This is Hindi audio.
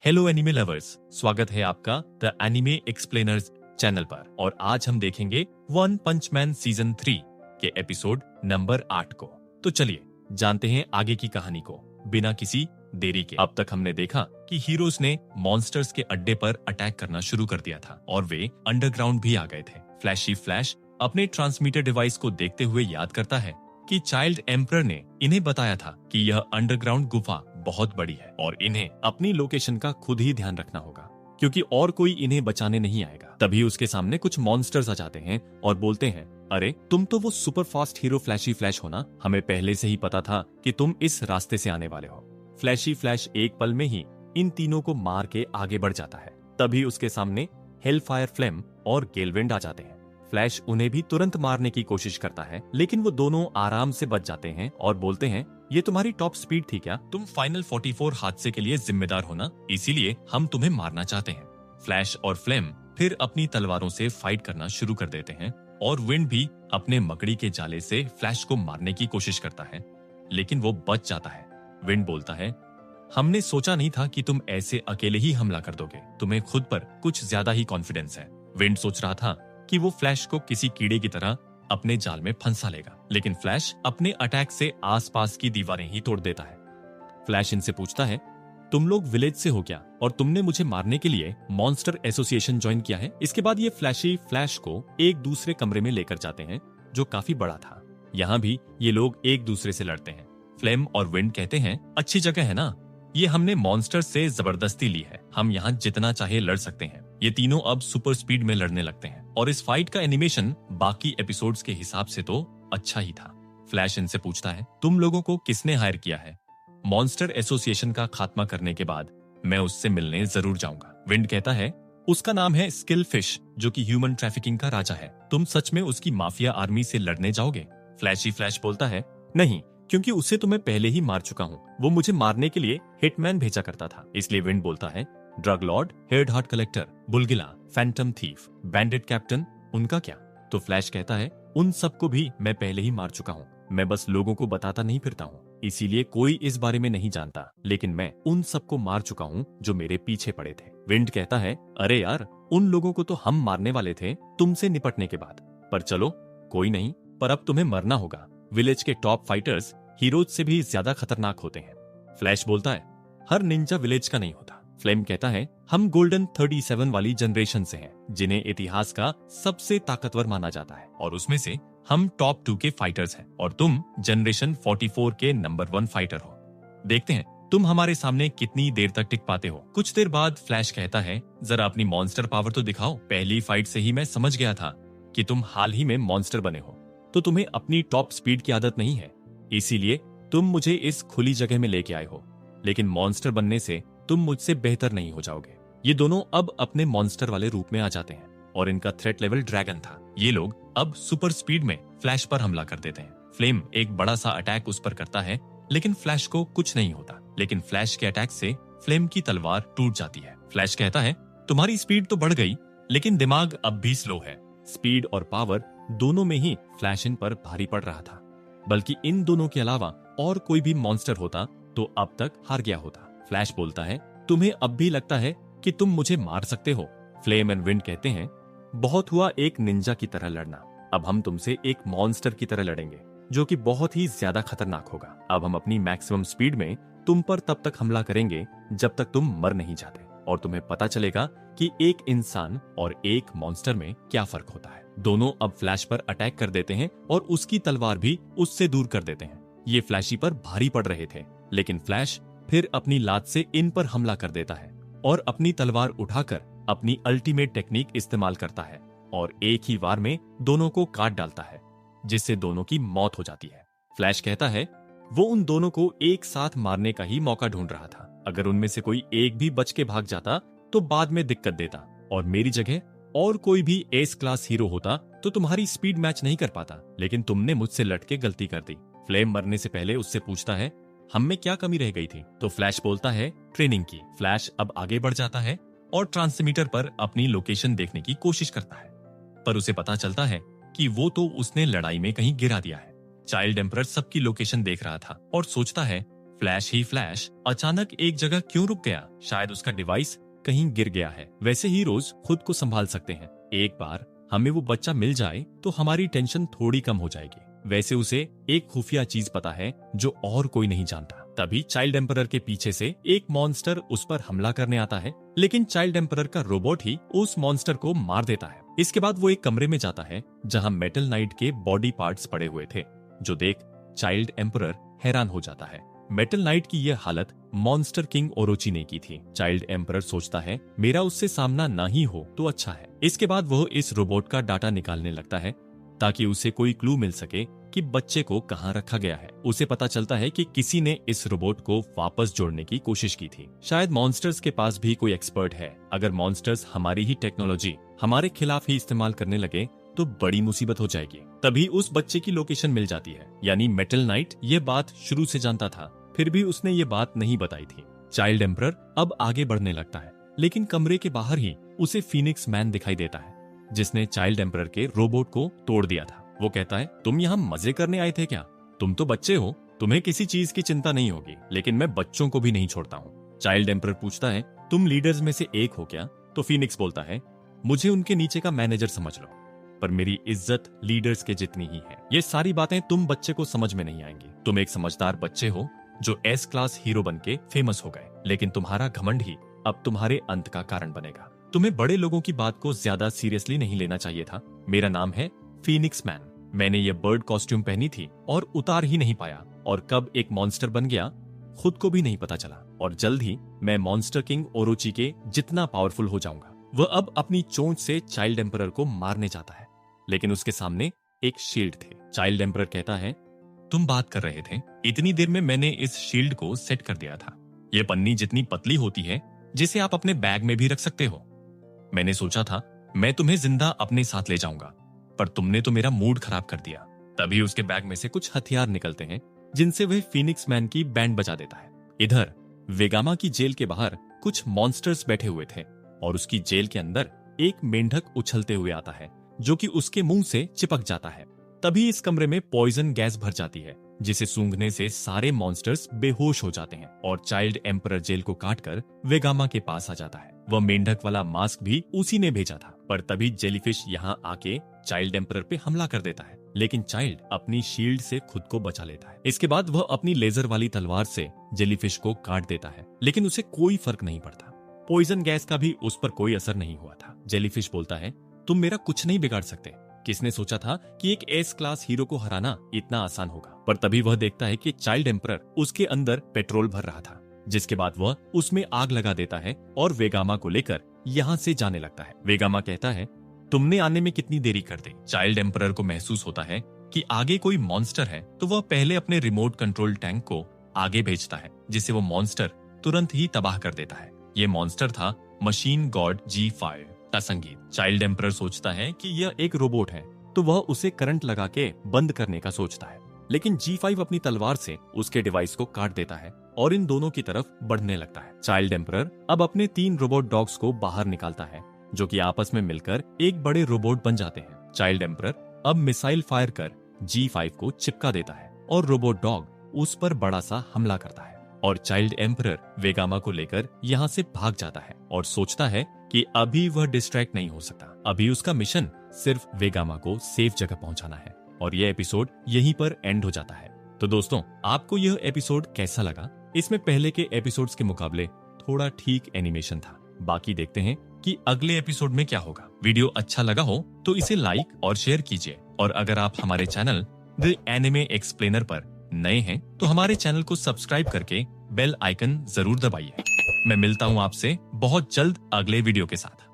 हेलो एनिमे लवर्स, स्वागत है आपका द एनिमे एक्सप्लेनर्स चैनल पर। और आज हम देखेंगे वन पंच मैन सीजन 3 के एपिसोड नंबर 8 को। तो चलिए जानते हैं आगे की कहानी को बिना किसी देरी के। अब तक हमने देखा कि हीरोज ने मॉन्स्टर्स के अड्डे पर अटैक करना शुरू कर दिया था और वे अंडरग्राउंड भी आ गए थे। फ्लैशी फ्लैश अपने ट्रांसमीटर डिवाइस को देखते हुए याद करता है कि चाइल्ड एम्परर ने इन्हें बताया था कि यह अंडरग्राउंड गुफा बहुत बड़ी है और इन्हें अपनी लोकेशन का खुद ही ध्यान रखना होगा क्योंकि और कोई इन्हें बचाने नहीं आएगा। तभी उसके सामने कुछ मॉन्स्टर्स आ जाते हैं और बोलते हैं, अरे तुम तो वो super fast hero flashy flash हो ना, हमें पहले से ही पता था कि तुम इस रास्ते से आने वाले हो। फ्लैशी फ्लैश एक पल में ही इन तीनों को मार के आगे बढ़ जाता है। तभी उसके सामने हेलफायर फ्लेम और गेलविंड आ जाते हैं। फ्लैश उन्हें भी तुरंत मारने की कोशिश करता है, लेकिन वो दोनों आराम से बच जाते हैं और बोलते हैं, ये तुम्हारी टॉप स्पीड थी क्या? तुम फाइनल 44 हादसे के लिए जिम्मेदार हो ना, इसीलिए हम तुम्हें मारना चाहते हैं। फ्लैश और फ्लेम फिर अपनी तलवारों से फाइट करना शुरू कर देते हैं और विंड भी अपने मकड़ी के जाले से फ्लैश को मारने की कोशिश करता है, लेकिन वो बच जाता है। विंड बोलता है, हमने सोचा नहीं था कि तुम ऐसे अकेले ही हमला कर दोगे, तुम्हें खुद पर कुछ ज्यादा ही कॉन्फिडेंस है। विंड सोच रहा था कि वो फ्लैश को किसी कीड़े की तरह अपने जाल में फंसा लेगा, लेकिन फ्लैश अपने अटैक से आसपास की दीवारें ही तोड़ देता है। फ्लैश इनसे पूछता है, तुम लोग विलेज से हो क्या और तुमने मुझे मारने के लिए मॉन्स्टर एसोसिएशन ज्वाइन किया है? इसके बाद ये फ्लैशी फ्लैश को एक दूसरे कमरे में लेकर जाते हैं जो काफी बड़ा था। यहाँ भी ये लोग एक दूसरे से लड़ते हैं। फ्लेम और विंड कहते हैं, अच्छी जगह है ना, ये हमने मॉन्स्टर से जबरदस्ती ली है, हम यहाँ जितना चाहे लड़ सकते हैं। ये तीनों अब सुपर स्पीड में लड़ने लगते हैं और इस फाइट का एनिमेशन बाकी एपिसोड्स के हिसाब से तो अच्छा ही था। फ्लैश इनसे पूछता है, तुम लोगों को किसने हायर किया है? मॉन्स्टर एसोसिएशन का खात्मा करने के बाद मैं उससे मिलने जरूर जाऊंगा। विंड कहता है, उसका नाम है स्किल फिश, जो कि ह्यूमन ट्रैफिकिंग का राजा है। तुम सच में उसकी माफिया आर्मी से लड़ने जाओगे? फ्लैशी फ्लैश बोलता है, नहीं, क्योंकि उसे तो मैं पहले ही मार चुका हूँ। वो मुझे मारने के लिए हिटमैन भेजा करता था। इसलिए विंड बोलता है, drug lord, head heart collector, बुलगिला, फैंटम थीफ, बैंडिट कैप्टन, उनका क्या? तो फ्लैश कहता है, उन सबको भी मैं पहले ही मार चुका हूँ। मैं बस लोगों को बताता नहीं फिरता हूँ, इसीलिए कोई इस बारे में नहीं जानता, लेकिन मैं उन सबको मार चुका हूँ जो मेरे पीछे पड़े थे। विंड कहता है, अरे यार, उन लोगों को तो हम मारने वाले थे तुमसे निपटने के बाद, पर चलो कोई नहीं, पर अब तुम्हें मरना होगा। विलेज के टॉप फाइटर्स हीरोज से भी ज्यादा खतरनाक होते हैं। फ्लैश बोलता है, हर निंजा विलेज का नहीं होता। फ्लेम कहता है, हम गोल्डन 37 वाली जनरेशन से हैं, जिन्हें इतिहास का सबसे ताकतवर माना जाता है, और उसमें से हम टॉप 2 के फाइटर्स हैं और तुम जनरेशन 44 के नंबर 1 फाइटर हो। देखते हैं तुम हमारे सामने कितनी देर तक टिक पाते हो। कुछ देर बाद फ्लैश कहता है, जरा अपनी मॉन्स्टर पावर तो दिखाओ। पहली फाइट से ही मैं समझ गया था कि तुम हाल ही में मॉन्स्टर बने हो, तो तुम्हें अपनी टॉप स्पीड की आदत नहीं है, इसीलिए तुम मुझे इस खुली जगह में लेके आए हो, लेकिन मॉन्स्टर बनने से तुम मुझसे बेहतर नहीं हो जाओगे। ये दोनों अब अपने मॉन्स्टर वाले रूप में आ जाते हैं और इनका थ्रेट लेवल ड्रैगन था। ये लोग अब सुपर स्पीड में फ्लैश पर हमला कर देते हैं। फ्लेम एक बड़ा सा अटैक उस पर करता है, लेकिन फ्लैश को कुछ नहीं होता, लेकिन फ्लैश के अटैक से फ्लेम की तलवार टूट जाती है। फ्लैश कहता है, तुम्हारी स्पीड तो बढ़ गई, लेकिन दिमाग अब भी स्लो है। स्पीड और पावर दोनों में ही फ्लैश इन पर भारी पड़ रहा था, बल्कि इन दोनों के अलावा और कोई भी मॉन्स्टर होता तो अब तक हार गया होता। फ्लैश बोलता है, तुम्हें अब भी लगता है कि तुम मुझे मार सकते हो? फ्लेम एंड विंड कहते हैं, बहुत हुआ एक निंजा की तरह लड़ना, अब हम तुमसे एक मॉन्स्टर की तरह लड़ेंगे, जो कि बहुत ही ज्यादा खतरनाक होगा। अब हम अपनी मैक्सिमम स्पीड में तुम पर तब तक हमला करेंगे जब तक तुम मर नहीं जाते, और तुम्हें पता चलेगा कि एक इंसान और एक मॉन्स्टर में क्या फर्क होता है। दोनों अब फ्लैश पर अटैक कर देते हैं और उसकी तलवार भी उससे दूर कर देते हैं। ये फ्लैशी पर भारी पड़ रहे थे, लेकिन फ्लैश फिर अपनी लात से इन पर हमला कर देता है और अपनी तलवार उठाकर अपनी अल्टीमेट टेक्निक इस्तेमाल करता है और एक ही वार में दोनों को काट डालता है, जिससे दोनों की मौत हो जाती है। फ्लैश कहता है, वो उन दोनों को एक साथ मारने का ही मौका ढूंढ रहा था। अगर उनमें से कोई एक भी बच के भाग जाता तो बाद में दिक्कत देता, और मेरी जगह और कोई भी एस क्लास हीरो होता तो तुम्हारी स्पीड मैच नहीं कर पाता, लेकिन तुमने मुझसे लड़ के गलती कर दी। फ्लेम मरने से पहले उससे पूछता है, हम में क्या कमी रह गई थी? तो फ्लैश बोलता है, ट्रेनिंग की। फ्लैश अब आगे बढ़ जाता है और ट्रांसमीटर पर अपनी लोकेशन देखने की कोशिश करता है, पर उसे पता चलता है कि वो तो उसने लड़ाई में कहीं गिरा दिया है। चाइल्ड एम्परर सबकी लोकेशन देख रहा था और सोचता है फ्लैश ही फ्लैश अचानक एक जगह क्यों रुक गया? शायद उसका डिवाइस कहीं गिर गया है। वैसे हीरोज खुद को संभाल सकते हैं। एक बार हमें वो बच्चा मिल जाए तो हमारी टेंशन थोड़ी कम हो जाएगी। वैसे उसे एक खुफिया चीज पता है जो और कोई नहीं जानता। तभी चाइल्ड एम्परर के पीछे से एक मॉन्स्टर उस पर हमला करने आता है, लेकिन चाइल्ड एम्परर का रोबोट ही उस मॉन्स्टर को मार देता है। इसके बाद वो एक कमरे में जाता है जहां मेटल नाइट के बॉडी पार्ट्स पड़े हुए थे, जो देख चाइल्ड एम्परर हैरान हो जाता है। मेटल नाइट की यह हालत मॉन्स्टर किंग ओरोची ने की थी। चाइल्ड एम्परर सोचता है मेरा उससे सामना ना ही हो तो अच्छा है। इसके बाद वह इस रोबोट का डाटा निकालने लगता है ताकि उसे कोई क्लू मिल सके कि बच्चे को कहां रखा गया है। उसे पता चलता है कि किसी ने इस रोबोट को वापस जोड़ने की कोशिश की थी। शायद मॉन्स्टर्स के पास भी कोई एक्सपर्ट है। अगर मॉन्स्टर्स हमारी ही टेक्नोलॉजी हमारे खिलाफ ही इस्तेमाल करने लगे तो बड़ी मुसीबत हो जाएगी। तभी उस बच्चे की लोकेशन मिल जाती है। यानी मेटल नाइट ये बात शुरू से जानता था, फिर भी उसने ये बात नहीं बताई थी। चाइल्ड एम्परर अब आगे बढ़ने लगता है, लेकिन कमरे के बाहर ही उसे फीनिक्स मैन दिखाई देता है, जिसने चाइल्ड एम्परर के रोबोट को तोड़ दिया था। वो कहता है तुम यहाँ मजे करने आए थे क्या? तुम तो बच्चे हो, तुम्हें किसी चीज की चिंता नहीं होगी, लेकिन मैं बच्चों को भी नहीं छोड़ता हूँ। चाइल्ड एम्परर पूछता है तुम लीडर्स में से एक हो क्या? तो फीनिक्स बोलता है मुझे उनके नीचे का मैनेजर समझ लो, पर मेरी इज्जत लीडर्स के जितनी ही है। ये सारी बातें तुम बच्चे को समझ में नहीं आएंगी। तुम एक समझदार बच्चे हो जो एस क्लास हीरो बन के फेमस हो गए, लेकिन तुम्हारा घमंड ही अब तुम्हारे अंत का कारण बनेगा। तुम्हें बड़े लोगों की बात को ज्यादा सीरियसली नहीं लेना चाहिए था। मेरा नाम है फीनिक्स मैन। मैंने ये बर्ड कॉस्ट्यूम पहनी थी और उतार ही नहीं पाया, और कब एक मॉन्स्टर बन गया खुद को भी नहीं पता चला। और जल्द ही मैं मॉन्स्टर किंग ओरोची के जितना पावरफुल हो जाऊंगा। वह अब अपनी चोंच से चाइल्ड एम्परर को मारने जाता है, लेकिन उसके सामने एक शील्ड थे। चाइल्ड एम्परर कहता है तुम बात कर रहे थे, इतनी देर में मैंने इस शील्ड को सेट कर दिया था। ये पन्नी जितनी पतली होती है जिसे आप अपने बैग में भी रख सकते हो। मैंने सोचा था मैं तुम्हें जिंदा अपने साथ ले जाऊंगा, पर तुमने तो मेरा मूड खराब कर दिया। तभी उसके बैग में से कुछ हथियार निकलते हैं जिनसे वह फीनिक्स मैन की बैंड बजा देता है। इधर वेगामा की जेल के बाहर कुछ मॉन्स्टर्स बैठे हुए थे और उसकी जेल के अंदर एक मेंढक उछलते हुए आता है जो कि उसके मुंह से चिपक जाता है। तभी इस कमरे में पॉइजन गैस भर जाती है जिसे सूंघने से सारे मॉन्स्टर्स बेहोश हो जाते हैं और चाइल्ड एम्परर जेल को काटकर वेगामा के पास आ जाता है। वह मेंढक वाला मास्क भी उसी ने भेजा था, पर तभी जेलीफिश यहाँ आके चाइल्ड एम्परर पे हमला कर देता है, लेकिन चाइल्ड अपनी शील्ड से खुद को बचा लेता है। इसके बाद वह अपनी लेजर वाली तलवार से जेलीफिश को काट देता है, लेकिन उसे कोई फर्क नहीं पड़ता। पॉइजन गैस का भी उस पर कोई असर नहीं हुआ था। जेलीफिश बोलता है तुम मेरा कुछ नहीं बिगाड़ सकते। किसने सोचा था कि एक एस क्लास हीरो को हराना इतना आसान होगा? पर तभी वह देखता है कि चाइल्ड एम्परर उसके अंदर पेट्रोल भर रहा था, जिसके बाद वह उसमें आग लगा देता है और वेगामा को लेकर यहाँ से जाने लगता है। वेगामा कहता है तुमने आने में कितनी देरी कर दी? चाइल्ड एम्परर को महसूस होता है कि आगे कोई मॉन्स्टर है, तो वह पहले अपने रिमोट कंट्रोल टैंक को आगे भेजता है, जिसे वो मॉन्स्टर तुरंत ही तबाह कर देता है। ये मॉन्स्टर था मशीन गॉड G5 का संगीत। चाइल्ड एम्परर सोचता है कि यह एक रोबोट है, तो वह उसे करंट लगा के बंद करने का सोचता है, लेकिन G5 अपनी तलवार से उसके डिवाइस को काट देता है और इन दोनों की तरफ बढ़ने लगता है। चाइल्ड एम्परर अब अपने 3 रोबोट डॉग्स को बाहर निकालता है, जो कि आपस में मिलकर एक बड़े रोबोट बन जाते हैं। चाइल्ड एम्परर अब मिसाइल फायर कर G5 को चिपका देता है और रोबोट डॉग उस पर बड़ा सा हमला करता है और चाइल्ड एम्परर वेगामा को लेकर यहाँ से भाग जाता है और सोचता है कि अभी वह डिस्ट्रैक्ट नहीं हो सकता। अभी उसका मिशन सिर्फ वेगामा को सेफ जगह पहुंचाना है। और यह एपिसोड यहीं पर एंड हो जाता है। तो दोस्तों, आपको यह एपिसोड कैसा लगा? इसमें पहले के एपिसोड्स के मुकाबले थोड़ा ठीक एनिमेशन था। बाकी देखते हैं कि अगले एपिसोड में क्या होगा। वीडियो अच्छा लगा हो तो इसे लाइक और शेयर कीजिए, और अगर आप हमारे चैनल द एनिमे एक्सप्लेनर पर नए हैं तो हमारे चैनल को सब्सक्राइब करके बेल आइकन जरूर दबाइए। मैं मिलता हूँ आपसे बहुत जल्द अगले वीडियो के साथ।